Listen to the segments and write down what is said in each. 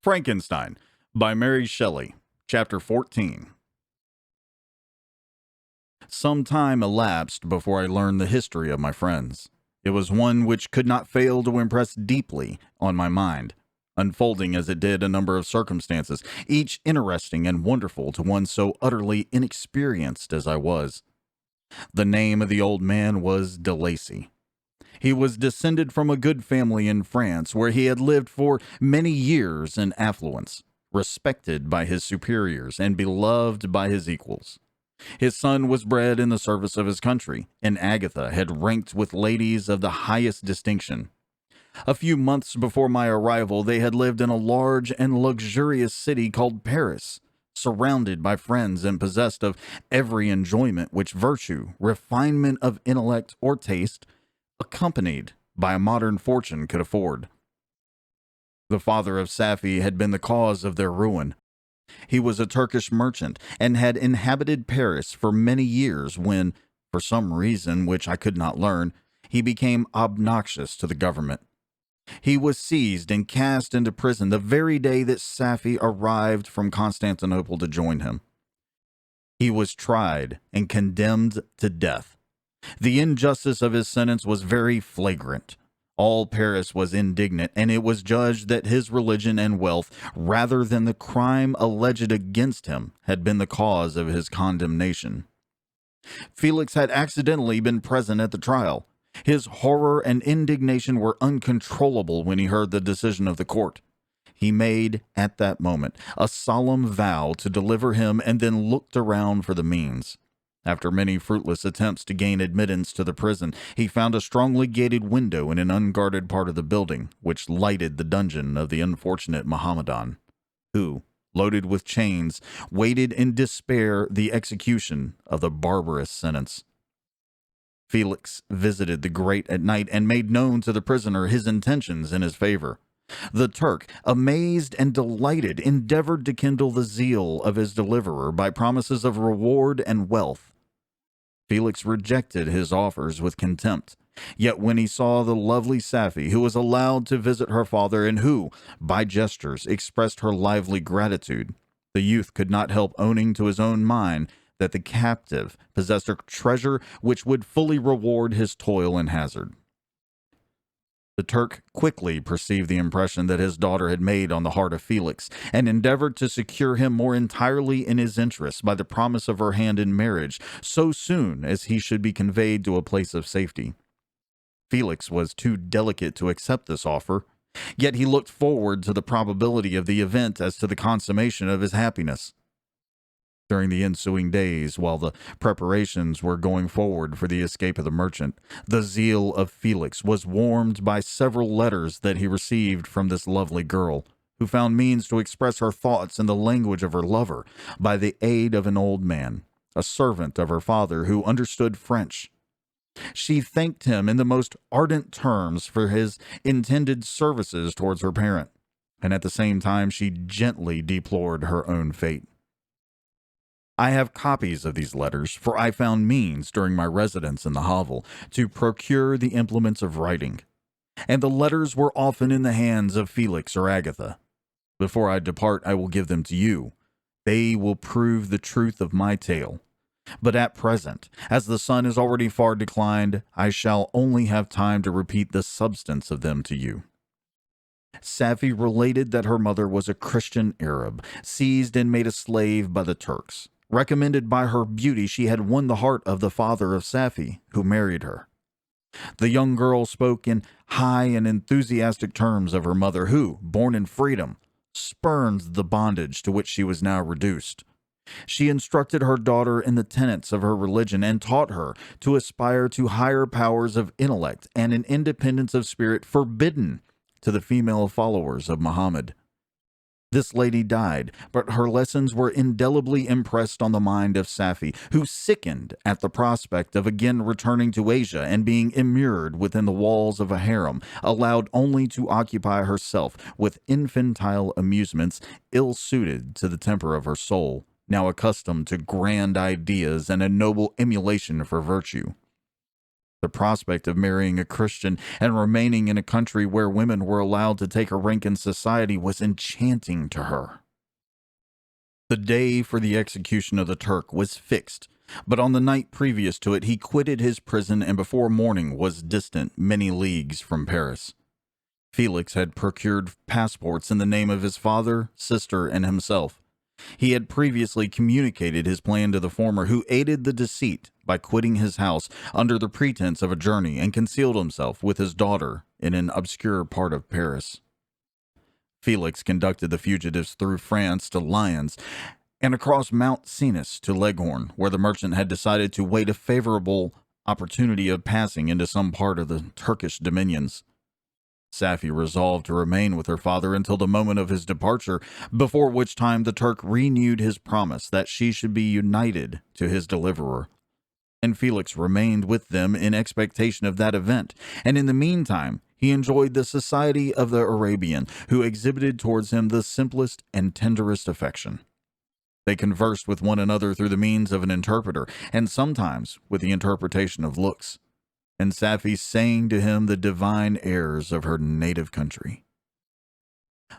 Frankenstein by Mary Shelley, Chapter 14. Some time elapsed before I learned the history of my friends. It was one which could not fail to impress deeply on my mind, unfolding as it did a number of circumstances, each interesting and wonderful to one so utterly inexperienced as I was. The name of the old man was de Lacy. He was descended from a good family in France, where he had lived for many years in affluence, respected by his superiors and beloved by his equals. His son was bred in the service of his country, and Agatha had ranked with ladies of the highest distinction. A few months before my arrival, they had lived in a large and luxurious city called Paris, surrounded by friends and possessed of every enjoyment which virtue, refinement of intellect, or taste, accompanied by a modern fortune, could afford. The father of Safie had been the cause of their ruin. He was a Turkish merchant and had inhabited Paris for many years when, for some reason which I could not learn, he became obnoxious to the government. He was seized and cast into prison the very day that Safie arrived from Constantinople to join him. He was tried and condemned to death. The injustice of his sentence was very flagrant. All Paris was indignant, and it was judged that his religion and wealth, rather than the crime alleged against him, had been the cause of his condemnation. Felix had accidentally been present at the trial. His horror and indignation were uncontrollable when he heard the decision of the court. He made, at that moment, a solemn vow to deliver him and then looked around for the means. After many fruitless attempts to gain admittance to the prison, he found a strongly gated window in an unguarded part of the building, which lighted the dungeon of the unfortunate Mohammedan, who, loaded with chains, waited in despair the execution of the barbarous sentence. Felix visited the grate at night and made known to the prisoner his intentions in his favor. The Turk, amazed and delighted, endeavored to kindle the zeal of his deliverer by promises of reward and wealth. Felix rejected his offers with contempt. Yet when he saw the lovely Safie, who was allowed to visit her father and who, by gestures, expressed her lively gratitude, the youth could not help owning to his own mind that the captive possessed a treasure which would fully reward his toil and hazard. The Turk quickly perceived the impression that his daughter had made on the heart of Felix, and endeavored to secure him more entirely in his interests by the promise of her hand in marriage so soon as he should be conveyed to a place of safety. Felix was too delicate to accept this offer, yet he looked forward to the probability of the event as to the consummation of his happiness. During the ensuing days, while the preparations were going forward for the escape of the merchant, the zeal of Felix was warmed by several letters that he received from this lovely girl, who found means to express her thoughts in the language of her lover by the aid of an old man, a servant of her father who understood French. She thanked him in the most ardent terms for his intended services towards her parent, and at the same time she gently deplored her own fate. I have copies of these letters, for I found means, during my residence in the hovel, to procure the implements of writing, and the letters were often in the hands of Felix or Agatha. Before I depart, I will give them to you. They will prove the truth of my tale. But at present, as the sun is already far declined, I shall only have time to repeat the substance of them to you. Safie related that her mother was a Christian Arab, seized and made a slave by the Turks. Recommended by her beauty, she had won the heart of the father of Safie, who married her. The young girl spoke in high and enthusiastic terms of her mother, who, born in freedom, spurns the bondage to which she was now reduced. She instructed her daughter in the tenets of her religion and taught her to aspire to higher powers of intellect and an independence of spirit forbidden to the female followers of Muhammad. This lady died, but her lessons were indelibly impressed on the mind of Safie, who sickened at the prospect of again returning to Asia and being immured within the walls of a harem, allowed only to occupy herself with infantile amusements ill-suited to the temper of her soul, now accustomed to grand ideas and a noble emulation for virtue. The prospect of marrying a Christian and remaining in a country where women were allowed to take a rank in society was enchanting to her. The day for the execution of the Turk was fixed, but on the night previous to it he quitted his prison and before morning was distant many leagues from Paris. Felix had procured passports in the name of his father, sister, and himself. He had previously communicated his plan to the former, who aided the deceit by quitting his house under the pretense of a journey and concealed himself with his daughter in an obscure part of Paris. Felix conducted the fugitives through France to Lyons and across Mount Cenis to Leghorn, where the merchant had decided to wait a favorable opportunity of passing into some part of the Turkish dominions. Safie resolved to remain with her father until the moment of his departure, before which time the Turk renewed his promise that she should be united to his deliverer. And Felix remained with them in expectation of that event, and in the meantime he enjoyed the society of the Arabian, who exhibited towards him the simplest and tenderest affection. They conversed with one another through the means of an interpreter, and sometimes with the interpretation of looks, and Safie sang to him the divine airs of her native country.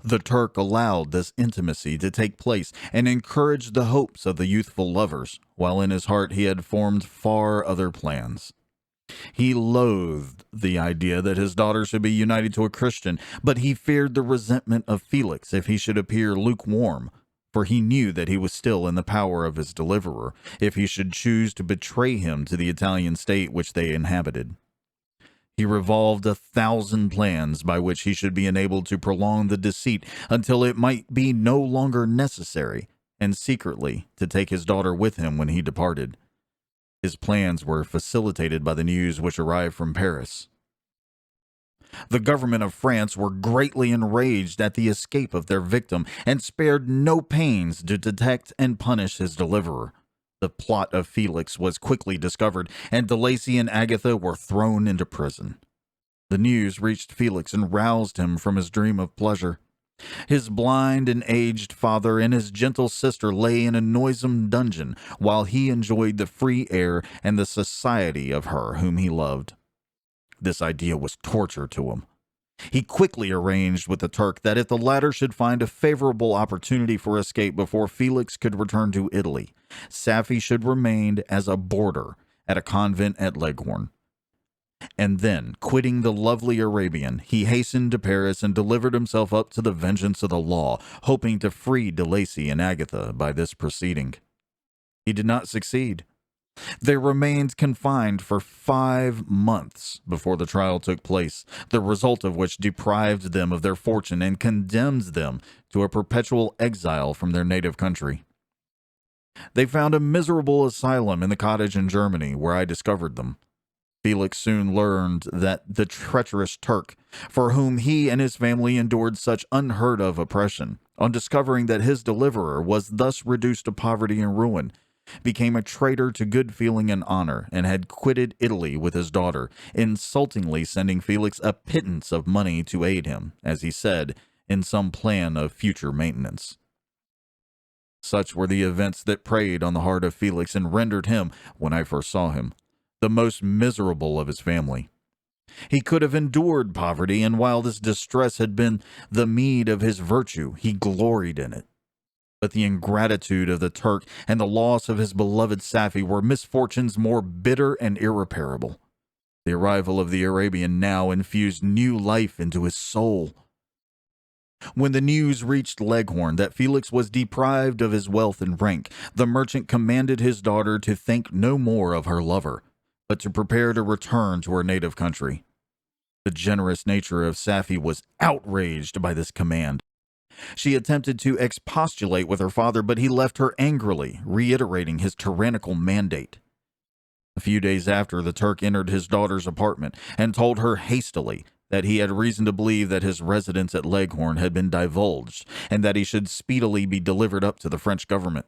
The Turk allowed this intimacy to take place and encouraged the hopes of the youthful lovers, while in his heart he had formed far other plans. He loathed the idea that his daughter should be united to a Christian, but he feared the resentment of Felix if he should appear lukewarm, for he knew that he was still in the power of his deliverer, if he should choose to betray him to the Italian state which they inhabited. He revolved 1,000 plans by which he should be enabled to prolong the deceit until it might be no longer necessary, and secretly to take his daughter with him when he departed. His plans were facilitated by the news which arrived from Paris. The government of France were greatly enraged at the escape of their victim and spared no pains to detect and punish his deliverer. The plot of Felix was quickly discovered, and De Lacy and Agatha were thrown into prison. The news reached Felix and roused him from his dream of pleasure. His blind and aged father and his gentle sister lay in a noisome dungeon, while he enjoyed the free air and the society of her whom he loved. This idea was torture to him. He quickly arranged with the Turk that if the latter should find a favorable opportunity for escape before Felix could return to Italy, Safie should remain as a boarder at a convent at Leghorn. And then, quitting the lovely Arabian, he hastened to Paris and delivered himself up to the vengeance of the law, hoping to free De Lacy and Agatha by this proceeding. He did not succeed. They remained confined for 5 months before the trial took place, the result of which deprived them of their fortune and condemns them to a perpetual exile from their native country. They found a miserable asylum in the cottage in Germany, where I discovered them. Felix soon learned that the treacherous Turk, for whom he and his family endured such unheard-of oppression, on discovering that his deliverer was thus reduced to poverty and ruin, became a traitor to good feeling and honor, and had quitted Italy with his daughter, insultingly sending Felix a pittance of money to aid him, as he said, in some plan of future maintenance. Such were the events that preyed on the heart of Felix and rendered him, when I first saw him, the most miserable of his family. He could have endured poverty, and while this distress had been the meed of his virtue, he gloried in it. But the ingratitude of the Turk and the loss of his beloved Safie were misfortunes more bitter and irreparable. The arrival of the Arabian now infused new life into his soul. When the news reached Leghorn that Felix was deprived of his wealth and rank, the merchant commanded his daughter to think no more of her lover, but to prepare to return to her native country. The generous nature of Safie was outraged by this command. She attempted to expostulate with her father, but he left her angrily, reiterating his tyrannical mandate. A few days after, the Turk entered his daughter's apartment and told her hastily that he had reason to believe that his residence at Leghorn had been divulged, and that he should speedily be delivered up to the French government.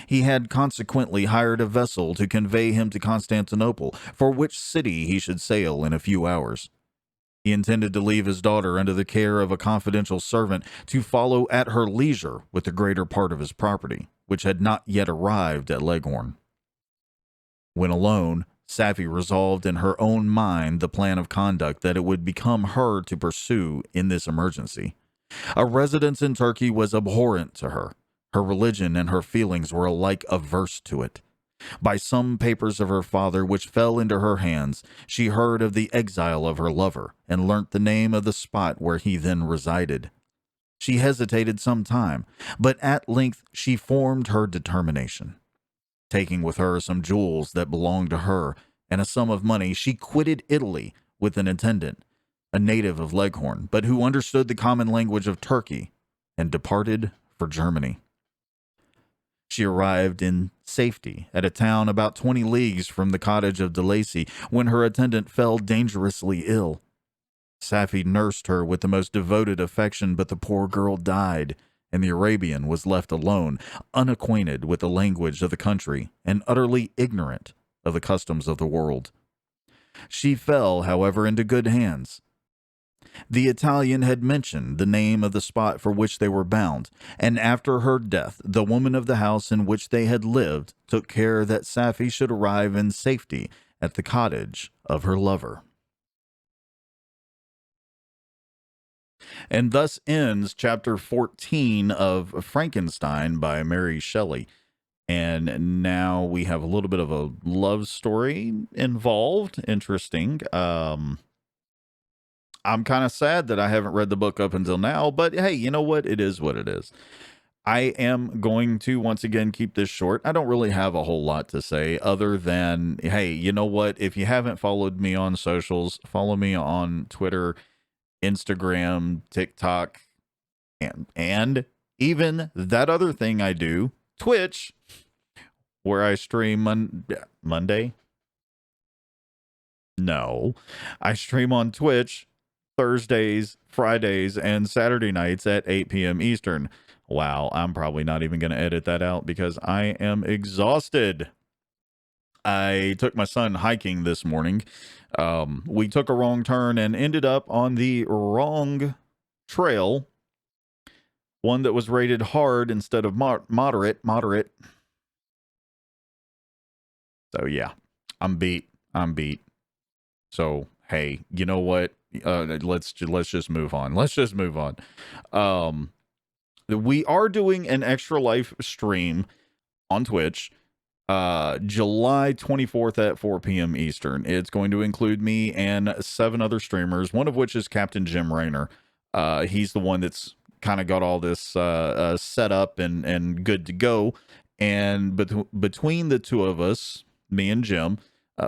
He had consequently hired a vessel to convey him to Constantinople, for which city he should sail in a few hours. He intended to leave his daughter under the care of a confidential servant to follow at her leisure with the greater part of his property, which had not yet arrived at Leghorn. When alone, Safi resolved in her own mind the plan of conduct that it would become her to pursue in this emergency. A residence in Turkey was abhorrent to her. Her religion and her feelings were alike averse to it. By some papers of her father which fell into her hands, she heard of the exile of her lover, and learnt the name of the spot where he then resided. She hesitated some time, but at length she formed her determination. Taking with her some jewels that belonged to her, and a sum of money, she quitted Italy with an attendant, a native of Leghorn, but who understood the common language of Turkey, and departed for Germany. She arrived in safety at a town about 20 leagues from the cottage of De Lacy when her attendant fell dangerously ill. Safi nursed her with the most devoted affection, but the poor girl died, and the Arabian was left alone, unacquainted with the language of the country and utterly ignorant of the customs of the world. She fell, however, into good hands. The Italian had mentioned the name of the spot for which they were bound, and after her death, the woman of the house in which they had lived took care that Safi should arrive in safety at the cottage of her lover. And thus ends chapter 14 of Frankenstein by Mary Shelley. And now we have a little bit of a love story involved. Interesting. I'm kind of sad that I haven't read the book up until now, but hey, you know what? It is what it is. I am going to once again keep this short. I don't really have a whole lot to say other than, hey, you know what? If you haven't followed me on socials, follow me on Twitter, Instagram, TikTok, and even that other thing I do, Twitch, where I stream Monday. No, I stream on Twitch Thursdays, Fridays, and Saturday nights at 8 p.m. Eastern. Wow, I'm probably not even going to edit that out because I am exhausted. I took my son hiking this morning. We took a wrong turn and ended up on the wrong trail, one that was rated hard instead of moderate. So yeah, I'm beat. So hey, you know what? Let's just move on. We are doing an extra life stream on Twitch, July 24th at 4 p.m. Eastern. It's going to include me and 7 other streamers, one of which is Captain Jim Rayner. He's the one that's kind of got all this set up and good to go. And between the two of us, me and Jim,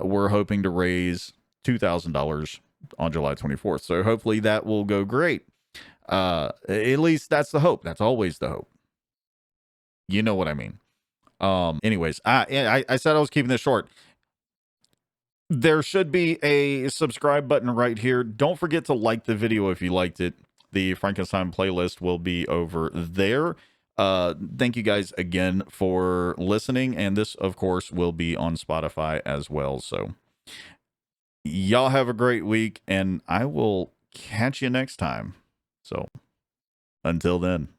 we're hoping to raise $2,000 on July 24th. So hopefully that will go great. At least that's the hope. That's always the hope. You know what I mean? Anyways, I said I was keeping this short. There should be a subscribe button right here. Don't forget to like the video if you liked it. The Frankenstein playlist will be over there. Thank you guys again for listening. And this, of course, will be on Spotify as well. So y'all have a great week, and I will catch you next time. So until then.